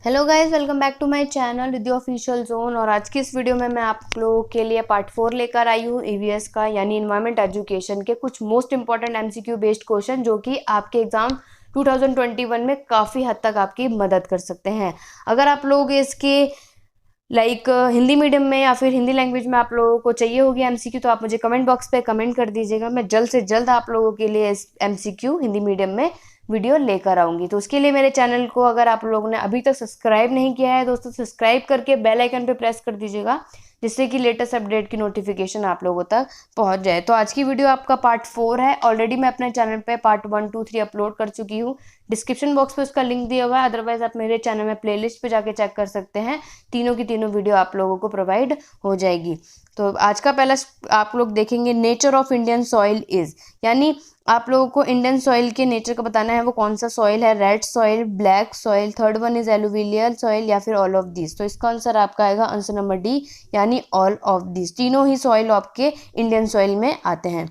Hello guys, welcome back to my channel with your official zone. और आज की इस वीडियो में मैं आप लोगों के लिए पार्ट 4 लेकर आई हूँ ईवीएस का, यानी इन्वायरमेंट एजुकेशन के कुछ most important MCQ based question जो कि आपके एग्जाम 2021 में काफ़ी हद तक आपकी मदद कर सकते हैं। अगर आप लोग इसके हिंदी मीडियम में या फिर हिंदी लैंग्वेज में आप लोगों को चाहिए होगी एमसीक्यू, तो आप मुझे कमेंट बॉक्स पे कमेंट कर दीजिएगा। मैं जल्द से जल्द आप लोगों के लिए इस एमसीक्यू हिंदी मीडियम में वीडियो लेकर आऊंगी। तो उसके लिए मेरे चैनल को अगर आप लोगों ने अभी तक सब्सक्राइब नहीं किया है दोस्तों, सब्सक्राइब करके बेल आइकन पे प्रेस कर दीजिएगा, जिससे कि लेटेस्ट अपडेट की नोटिफिकेशन आप लोगों तक पहुंच जाए। तो आज की वीडियो आपका पार्ट 4 है। ऑलरेडी मैं अपने चैनल पे पार्ट 1, 2, 3 अपलोड कर चुकी हूँ। डिस्क्रिप्शन बॉक्स पे उसका लिंक दिया हुआ है, अदरवाइज आप मेरे चैनल में प्लेलिस्ट पे जाके चेक कर सकते हैं। तीनों की तीनों वीडियो आप लोगों को प्रोवाइड हो जाएगी। तो आज का पहला आप लोग देखेंगे nature of Indian soil is, यानी आप लोगों को इंडियन सॉइल के नेचर का बताना है। वो कौन सा सॉइल है? Red soil, black soil, third one is alluvial soil या फिर ऑल ऑफ दिस। तो इसका आंसर आपका आएगा आंसर नंबर डी, यानी ऑल ऑफ दिस। तीनों ही सॉइल आपके इंडियन सॉइल में आते हैं।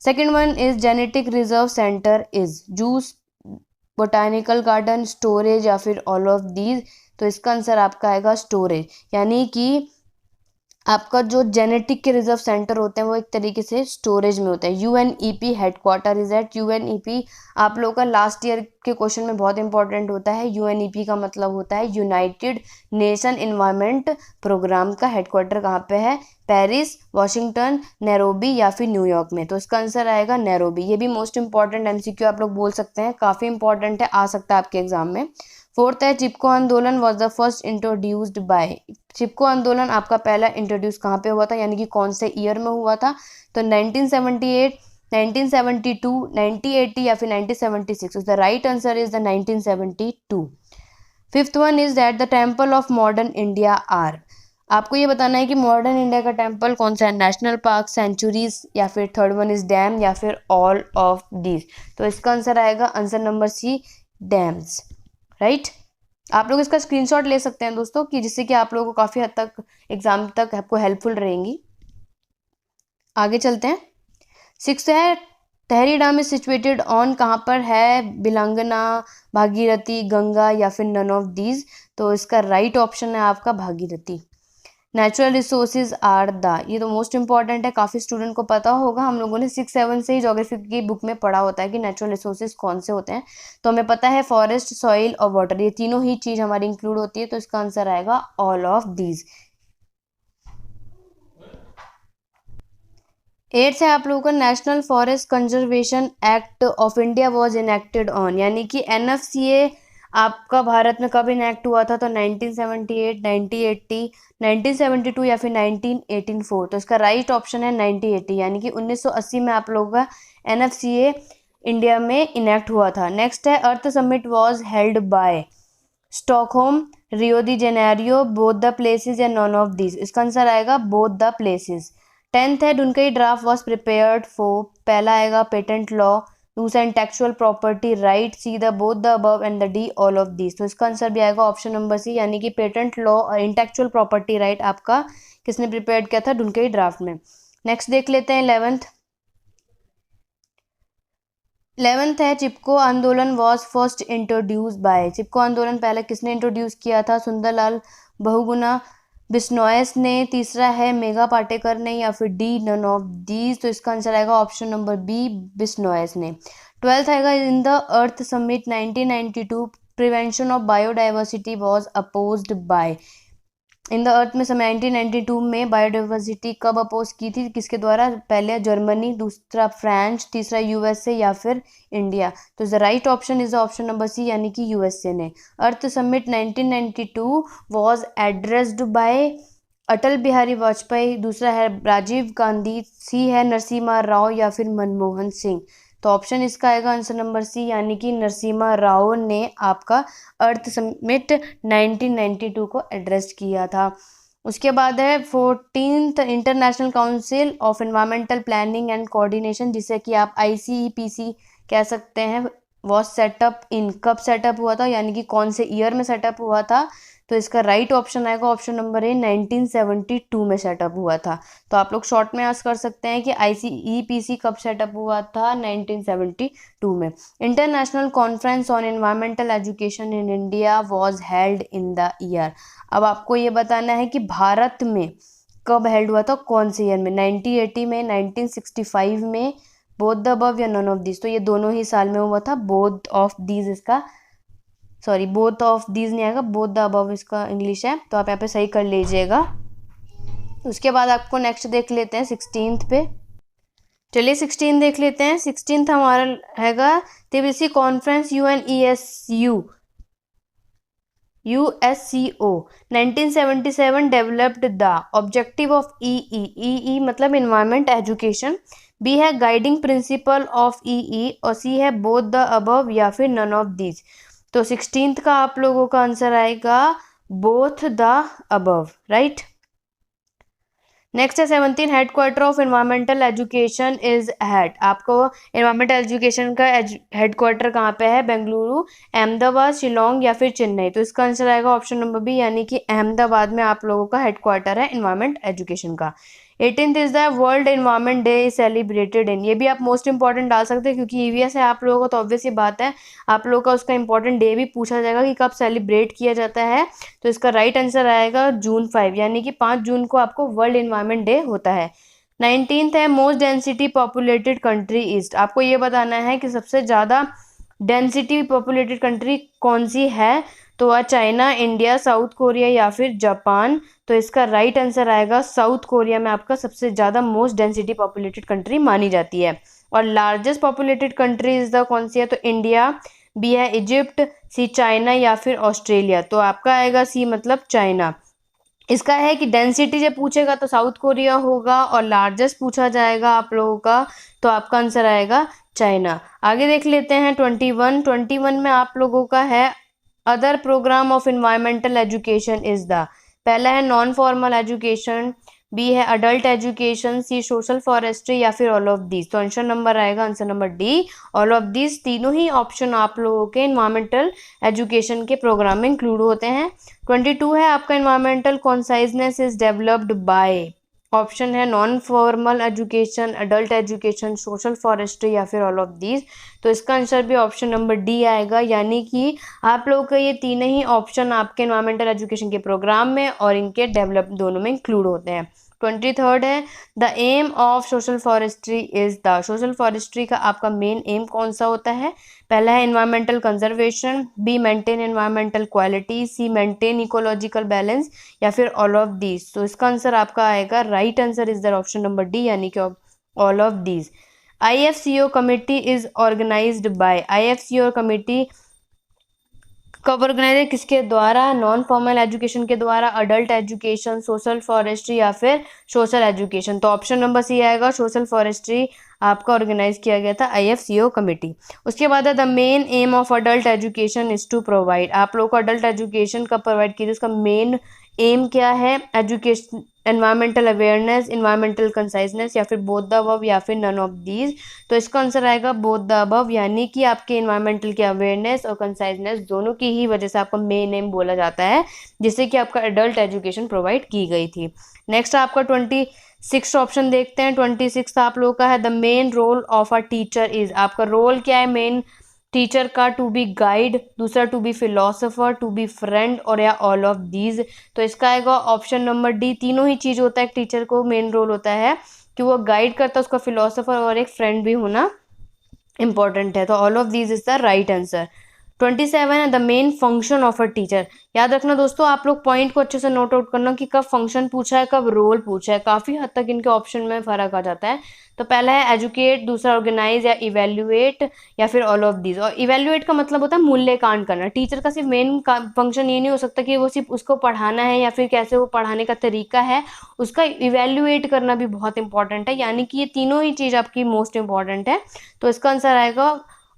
Second one is genetic reserve centre is juice, botanical garden, storage या फिर ऑल ऑफ दीज। तो इसका आंसर आपका आएगा स्टोरेज, यानी कि आपका जो जेनेटिक के रिजर्व सेंटर होते हैं वो एक तरीके से स्टोरेज में होते हैं। UNEP headquarter is at UNEP. आप लोगों का लास्ट ईयर के क्वेश्चन में बहुत इंपॉर्टेंट होता है। यूएनईपी का मतलब होता है यूनाइटेड नेशन इन्वायरमेंट प्रोग्राम का हेडक्वार्टर कहाँ पे है? पेरिस, वॉशिंगटन, नैरोबी या फिर न्यूयॉर्क में। तो इसका आंसर आएगा नैरोबी। ये भी मोस्ट इंपॉर्टेंट एमसीक्यू आप लोग बोल सकते हैं, काफ़ी इंपॉर्टेंट है, आ सकता है आपके एग्जाम में। फोर्थ है Chipko Andolan was the first introduced by. Chipko Andolan आपका पहला इंट्रोड्यूस कहाँ पे हुआ था, यानी कि कौन से ईयर में हुआ था? तो 1978, 1972, 1980 या फिर 1976। The right answer is the 1972। Fifth one is that the temple of modern India are. आपको ये बताना है कि मॉडर्न इंडिया का टेम्पल कौन सा है? नेशनल पार्क, सेंचुरीज या फिर थर्ड वन इज डैम या फिर ऑल ऑफ दीज। तो इसका आंसर आएगा answer number C, dams. Right, आप लोग इसका स्क्रीनशॉट ले सकते हैं दोस्तों, कि जिससे कि आप लोगों को काफ़ी हद तक एग्जाम तक आपको हेल्पफुल रहेंगी। आगे चलते हैं। सिक्स है तहरी डैम इज सिचुएटेड ऑन, कहाँ पर है? बिलंगना, भागीरथी, गंगा या फिर नन ऑफ दीज। तो इसका राइट ऑप्शन है आपका Bhagirathi. Natural resources are the, ये तो मोस्ट इंपॉर्टेंट है, काफ़ी स्टूडेंट को पता होगा। हम लोगों ने 6-7 से ही ज्योग्राफी की बुक में पढ़ा होता है कि नेचुरल रिसोर्सेज कौन से होते हैं। तो हमें पता है फॉरेस्ट, सॉइल और वाटर, ये तीनों ही चीज़ हमारी इंक्लूड होती है। तो इसका आंसर आएगा ऑल ऑफ दीज। एट्थ है आप लोगों का national forest conservation act of India was enacted on, यानी कि एनएफसीए आपका भारत में कब इनेक्ट हुआ था? तो 1978, 1980, 1972 या फिर 1984। तो इसका राइट ऑप्शन है 1980, यानी कि 1980 में आप लोगों का एनएफसीए इंडिया में इनेक्ट हुआ था। नेक्स्ट है earth summit was held by Stockholm, Rio de Janeiro, both the places या नॉन ऑफ दिस। इसका आंसर आएगा बोथ द प्लेसेस। 10th है Dunkel draft was prepared for, पहला आएगा पेटेंट लॉ, दूसरा intellectual property right, C the both the above and the D all of this. तो इसका answer भी आएगा ऑप्शन नंबर सी, यानी कि पेटेंट लॉ और इंटेलेक्चुअल प्रॉपर्टी राइट आपका किसने प्रिपेयर किया था? डुनकई ड्राफ्ट में। नेक्स्ट देख लेते हैं 11th है Chipko Andolan was first introduce by. Chipko आंदोलन पहले किसने इंट्रोड्यूस किया था? सुंदरलाल बहुगुणा बिश्नोइस ने। तीसरा है मेघा पाटेकर ने या फिर डी नन ऑफ दीज। तो इसका आंसर आएगा ऑप्शन नंबर बी, बिश्नोइस ने। 12th आएगा in the earth summit 1992 prevention of biodiversity was opposed by. In the earth में समय 1992 में बायोडाइवर्सिटी कब अपोज की थी? किसके द्वारा? पहले जर्मनी, दूसरा फ्रांस, तीसरा यूएसए या फिर इंडिया। तो the right option is option number C, यानी कि यूएसए ने। Earth summit 1992 was addressed by Atal Bihari Vajpayee, दूसरा है राजीव गांधी, सी है नरसिम्हा राव या फिर मनमोहन सिंह। तो ऑप्शन इसका आएगा आंसर नंबर सी, यानी कि नरसिम्हा राव ने आपका अर्थ समिट 1992 को एड्रेस किया था। उसके बाद है 14th international council of environmental planning and coordination, जिसे कि आप ICEPC कह सकते हैं, वॉज सेटअप इन, कब सेटअप हुआ था, यानी कि कौन से ईयर में सेटअप हुआ था? तो इसका राइट ऑप्शन आएगा ऑप्शन नंबर ए, 1972 में सेटअप हुआ था। तो आप लोग शॉर्ट में आंसर कर सकते हैं कि ICEPC कब सेटअप हुआ था, 1972 में। International conference on environmental education in India was held in the year. अब आपको ये बताना है कि भारत में कब हेल्ड हुआ था, कौन से ईयर में, 1980 में, 1965 में, बोथ द अबव या नन ऑफ दिस। तो ये दोनों ही साल में हुआ था, बोथ ऑफ दीज इसका, सॉरी बोथ ऑफ दीज नहीं आएगा, बोथ द अबव इसका इंग्लिश है, तो आप यहाँ पे सही कर लीजिएगा। उसके बाद आपको नेक्स्ट देख लेते हैं 16th पे। चलिए 16 देख लेते हैं। 16th हमारा हैगा Tbilisi conference UNESCO 1977 developed the objective of EE मतलब इन्वायरमेंट एजुकेशन, बी है गाइडिंग प्रिंसिपल ऑफ EE और सी है बोथ द अबव या फिर नन ऑफ दीज। तो 16th का आप लोगों का आंसर आएगा both the above, right. Next है 17 headquarter of environmental education is head. आपको एनवायरमेंटल एजुकेशन का हेडक्वार्टर कहाँ पे है, बेंगलुरु, अहमदाबाद, शिलोंग या फिर चेन्नई। तो इसका आंसर आएगा ऑप्शन नंबर बी, यानी कि अहमदाबाद में आप लोगों का हेडक्वार्टर है एनवायरमेंट एजुकेशन का। 18th is the world environment day celebrated in. ये भी आप मोस्ट इंपॉर्टेंट डाल सकते हैं क्योंकि EVS है आप लोगों का, तो ऑब्वियस ये बात है आप लोगों का उसका इंपॉर्टेंट डे भी पूछा जाएगा कि कब सेलिब्रेट किया जाता है। तो इसका राइट आंसर आएगा जून 5, यानी कि 5 जून को आपको वर्ल्ड एनवायरमेंट डे होता है। 19th है most density populated country east. आपको ये बताना है कि सबसे ज़्यादा डेंसिटी पॉपुलेटेड कंट्री कौन सी है, तो वह चाइना, इंडिया, साउथ कोरिया या फिर जापान। तो इसका राइट आंसर आएगा साउथ कोरिया में आपका सबसे ज़्यादा मोस्ट डेंसिटी पॉपुलेटेड कंट्री मानी जाती है। और largest populated country is the कौन सी है, तो इंडिया, बी है इजिप्ट, सी चाइना या फिर ऑस्ट्रेलिया। तो आपका आएगा सी मतलब चाइना। इसका है कि डेंसिटी जब पूछेगा तो साउथ कोरिया होगा और लार्जेस्ट पूछा जाएगा आप लोगों का तो आपका आंसर आएगा चाइना। आगे देख लेते हैं 21 में आप लोगों का है other programme of environmental education is the. पहला है नॉन फॉर्मल एजुकेशन, बी है adult education, C social forestry या फिर ऑल ऑफ दीज। तो आंसर नंबर आएगा answer number D, all of these. तीनों ही ऑप्शन आप लोगों के एनवायरमेंटल एजुकेशन के प्रोग्राम में इंक्लूड होते हैं। 22 है आपका environmental consciousness is developed by. Option है non formal education, adult education, social forestry या फिर ऑल ऑफ दीज। तो इसका आंसर भी ऑप्शन नंबर डी आएगा, यानी कि आप लोगों का ये तीनों ही ऑप्शन आपके एनवायरमेंटल एजुकेशन के प्रोग्राम में और इनके डेवलप दोनों में इंक्लूड होते हैं। 23rd है the aim of social forestry is the. Social forestry का आपका मेन एम कौन सा होता है, पहला है environmental conservation, B maintain environmental quality, C maintain ecological balance या फिर ऑल ऑफ दीज। तो इसका आंसर आपका आएगा right answer is the option number D, यानी कि all of these. IFCO committee is organized by. IFCO committee कब organize है, किसके द्वारा, नॉन फॉर्मल एजुकेशन के द्वारा, अडल्ट एजुकेशन, सोशल फॉरेस्ट्री या फिर सोशल एजुकेशन। तो ऑप्शन नंबर सी आएगा, सोशल फॉरेस्ट्री आपका ऑर्गेनाइज किया गया था IFCO कमेटी। उसके बाद है the main aim of adult education is to provide. आप लोग को अडल्ट एजुकेशन कब प्रोवाइड कीजिए, उसका मेन एम क्या है, education, environmental awareness, environmental conciseness या फिर बोथ द अबव या फिर नन ऑफ दीज। तो इसका आंसर आएगा बोथ द अबव, यानी कि आपके एनवायरमेंटल की अवेयरनेस और कंसाइजनेस दोनों की ही वजह से आपका मेन एम बोला जाता है, जिससे कि आपका एडल्ट एजुकेशन प्रोवाइड की गई थी। नेक्स्ट आपका 26 ऑप्शन देखते हैं। 26 आप लोगों का है the main role of a teacher is. आपका रोल क्या है मेन टीचर का, टू बी गाइड, दूसरा to be philosopher, to be friend और या ऑल ऑफ दीज। तो इसका आएगा ऑप्शन नंबर डी, तीनों ही चीज होता है। एक टीचर को मेन रोल होता है कि वो गाइड करता है, उसका फिलोसोफर और एक फ्रेंड भी होना इंपॉर्टेंट है। तो all of these is the right answer. 27 है the main function of a teacher. याद रखना दोस्तों, आप लोग पॉइंट को अच्छे से नोट आउट करना कि कब फंक्शन पूछा है, कब रोल पूछा है। काफ़ी हद तक इनके ऑप्शन में फ़र्क आ जाता है। तो पहला है एजुकेट, दूसरा ऑर्गेनाइज या इवेल्युएट या फिर ऑल ऑफ दीज। और इवेल्युएट का मतलब होता है मूल्यांकन करना। टीचर का सिर्फ मेन फंक्शन ये नहीं हो सकता कि वो सिर्फ उसको पढ़ाना है या फिर कैसे वो पढ़ाने का तरीका है, उसका इवेल्युएट करना भी बहुत इंपॉर्टेंट है। यानी कि ये तीनों ही चीज़ आपकी मोस्ट इंपॉर्टेंट है। तो इसका आंसर आएगा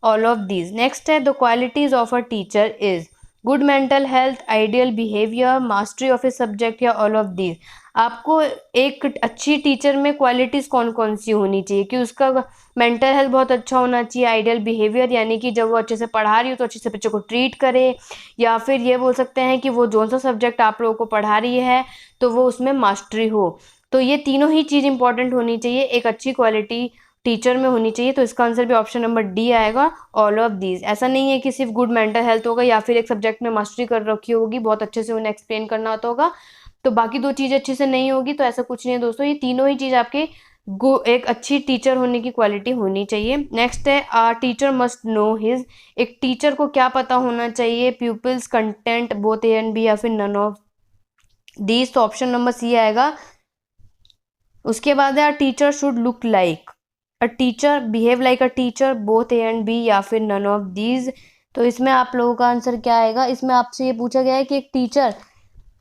ऑल ऑफ दीज। नेक्स्ट है the qualities of a teacher is. Good mental health, ideal behaviour, mastery of a subject या ऑल ऑफ दीज। आपको एक अच्छी टीचर में क्वालिटीज कौन कौन सी होनी चाहिए कि उसका मेंटल हेल्थ बहुत अच्छा होना चाहिए, आइडियल बिहेवियर यानी कि जब वो अच्छे से पढ़ा रही हो तो अच्छे से बच्चों को ट्रीट करे, या फिर ये बोल सकते हैं कि वो जो सा सब्जेक्ट आप लोगों को पढ़ा रही है तो वो उसमें मास्टरी हो। तो ये तीनों ही चीज़ इंपॉर्टेंट होनी चाहिए एक अच्छी क्वालिटी टीचर में होनी चाहिए। तो इसका आंसर भी ऑप्शन नंबर डी आएगा, ऑल ऑफ दीज। ऐसा नहीं है कि सिर्फ गुड मेंटल हेल्थ होगा या फिर एक सब्जेक्ट में मास्टरी कर रखी होगी, बहुत अच्छे से उन्हें एक्सप्लेन करना आता होगा, तो बाकी दो चीज़ें अच्छे से नहीं होगी। तो ऐसा कुछ नहीं है दोस्तों, ये तीनों ही चीज़ आपके एक अच्छी टीचर होने की क्वालिटी होनी चाहिए। नेक्स्ट है a teacher must know his. एक टीचर को क्या पता होना चाहिए, pupils content both A and B या फिर नन ऑफ दीज। तो ऑप्शन नंबर सी आएगा। उसके बाद है a teacher should look like, a teacher behave like a teacher, both A and B या फिर नन ऑफ दीज। तो इसमें आप लोगों का आंसर क्या आएगा, इसमें आपसे ये पूछा गया है कि एक टीचर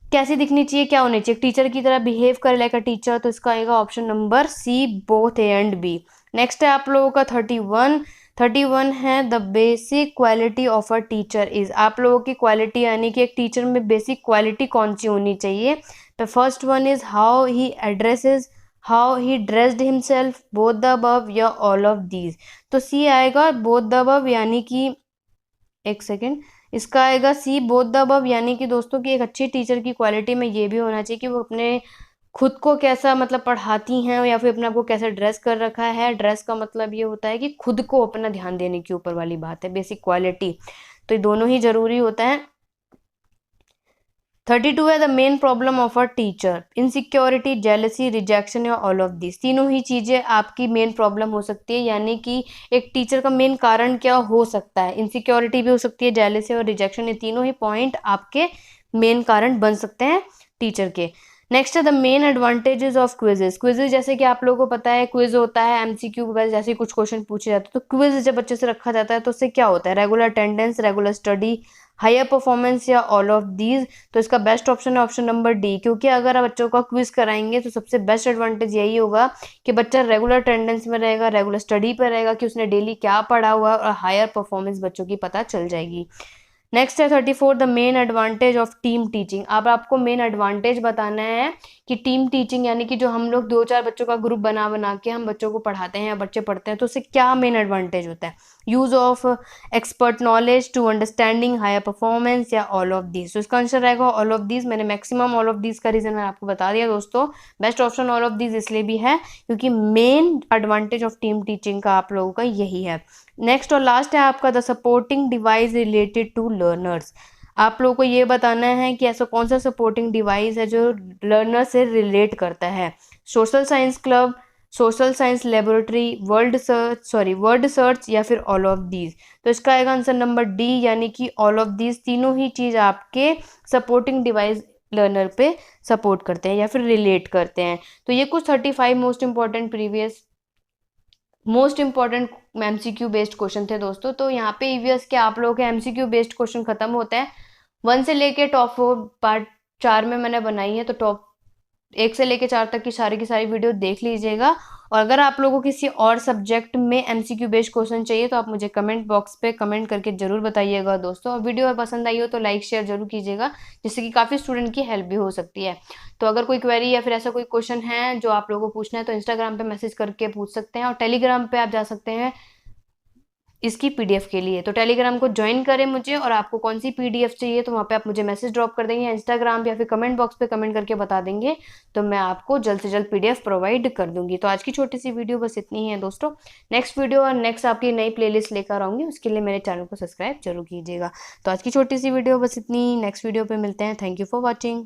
कैसी दिखनी चाहिए, क्या होनी चाहिए, टीचर की तरह बिहेव करे लाइक अ टीचर। तो इसका आएगा option number C, both A and B. Next है आप लोगों का 31 है the basic quality of a teacher is. आप लोगों की क्वालिटी यानी कि एक टीचर में बेसिक क्वालिटी कौन सी होनी चाहिए। तो first one is how he addresses, how he dressed himself, both the above या ऑल ऑफ दीज। तो सी आएगा बोथ द अबव यानी कि, एक सेकेंड, इसका आएगा सी, बोथ द अबव यानी कि दोस्तों की एक अच्छी टीचर की क्वालिटी में ये भी होना चाहिए कि वो अपने खुद को कैसा मतलब पढ़ाती हैं या फिर अपने आप को कैसे ड्रेस कर रखा है। ड्रेस का मतलब ये होता है कि खुद को अपना ध्यान देने के ऊपर वाली बात है, बेसिक क्वालिटी। तो ये दोनों ही जरूरी होता है। 32 है the main problem of a teacher, insecurity, jealousy, rejection या ऑल ऑफ दिस। तीनों ही चीज़ें आपकी मेन प्रॉब्लम हो सकती है, यानी कि एक टीचर का मेन कारण क्या हो सकता है। इनसिक्योरिटी भी हो सकती है, जेलसी और रिजेक्शन, ये तीनों ही पॉइंट आपके मेन कारण बन सकते हैं टीचर के। नेक्स्ट है the main advantages of quizzes. Quizzes जैसे कि आप लोगों को पता है क्विज होता है एमसीक्यू वगैरह, जैसे कुछ क्वेश्चन पूछे जाते हैं। तो क्विज जब अच्छे से रखा जाता है तो उससे क्या होता है, regular attendance, regular study, higher performance या ऑल ऑफ दीज। तो इसका बेस्ट ऑप्शन है ऑप्शन नंबर डी, क्योंकि अगर आप बच्चों का क्विज कराएंगे तो सबसे बेस्ट एडवांटेज यही होगा कि बच्चा रेगुलर अटेंडेंस में रहेगा, रेगुलर स्टडी पर रहेगा कि उसने डेली क्या पढ़ा हुआ है, और हायर परफॉर्मेंस बच्चों की पता चल जाएगी। नेक्स्ट है 34 the main advantage of team teaching. अब आपको मेन एडवांटेज बताना है कि टीम टीचिंग यानी कि जो हम लोग 2-4 बच्चों का ग्रुप बना बना के हम बच्चों को पढ़ाते हैं या बच्चे पढ़ते हैं, तो उससे क्या मेन एडवांटेज होता है। Use of expert knowledge to understanding, higher performance या ऑल ऑफ दीज। तो इसका आंसर रहेगा ऑल ऑफ दीज। मैंने मैक्सिमम ऑल ऑफ दीज का रीजन मैंने आपको बता दिया दोस्तों। Best option all of these इसलिए भी है क्योंकि main advantage of team teaching का आप लोगों का यही है। नेक्स्ट और लास्ट है आपका the supporting device related to learners. आप लोगों को ये बताना है कि ऐसा कौन सा सपोर्टिंग डिवाइस है जो लर्नर से रिलेट करता है। Social science club, social science laboratory, word search या फिर ऑल ऑफ दीज। तो इसका आएगा आंसर नंबर डी यानी कि ऑल ऑफ दीज। तीनों ही चीज़ आपके सपोर्टिंग डिवाइस लर्नर पे सपोर्ट करते हैं या फिर रिलेट करते हैं। तो ये कुछ 35 most important MCQ based question थे दोस्तों। तो यहाँ पे ईवीएस के आप लोगों के एमसीक्यू बेस्ड क्वेश्चन खत्म होते हैं। 1 से लेके टॉप 4 पार्ट 4 में मैंने बनाई है, तो टॉप 1 से लेके 4 तक की सारी वीडियो देख लीजिएगा। और अगर आप लोगों को किसी और सब्जेक्ट में एमसीक्यू बेस्ड क्वेश्चन चाहिए तो आप मुझे कमेंट बॉक्स पे कमेंट करके जरूर बताइएगा दोस्तों। और वीडियो पसंद आई हो तो लाइक शेयर जरूर कीजिएगा, जिससे कि काफ़ी स्टूडेंट की हेल्प भी हो सकती है। तो अगर कोई क्वेरी या फिर ऐसा कोई क्वेश्चन है जो आप लोगों को पूछना है तो इंस्टाग्राम पे मैसेज करके पूछ सकते हैं, और टेलीग्राम पे आप जा सकते हैं इसकी पीडीएफ के लिए। तो टेलीग्राम को ज्वाइन करें मुझे, और आपको कौन सी पीडीएफ चाहिए तो वहाँ पे आप मुझे मैसेज ड्रॉप कर देंगे इंस्टाग्राम पे या फिर कमेंट बॉक्स पे कमेंट करके बता देंगे, तो मैं आपको जल्द से जल्द पीडीएफ प्रोवाइड कर दूंगी। तो आज की छोटी सी वीडियो बस इतनी ही है दोस्तों। नेक्स्ट वीडियो और नेक्स्ट आपकी नई प्लेलिस्ट लेकर आऊँगी, उसके लिए मेरे चैनल को सब्सक्राइब जरूर कीजिएगा। तो आज की छोटी सी वीडियो बस इतनी, नेक्स्ट वीडियो पर मिलते हैं। Thank you for watching.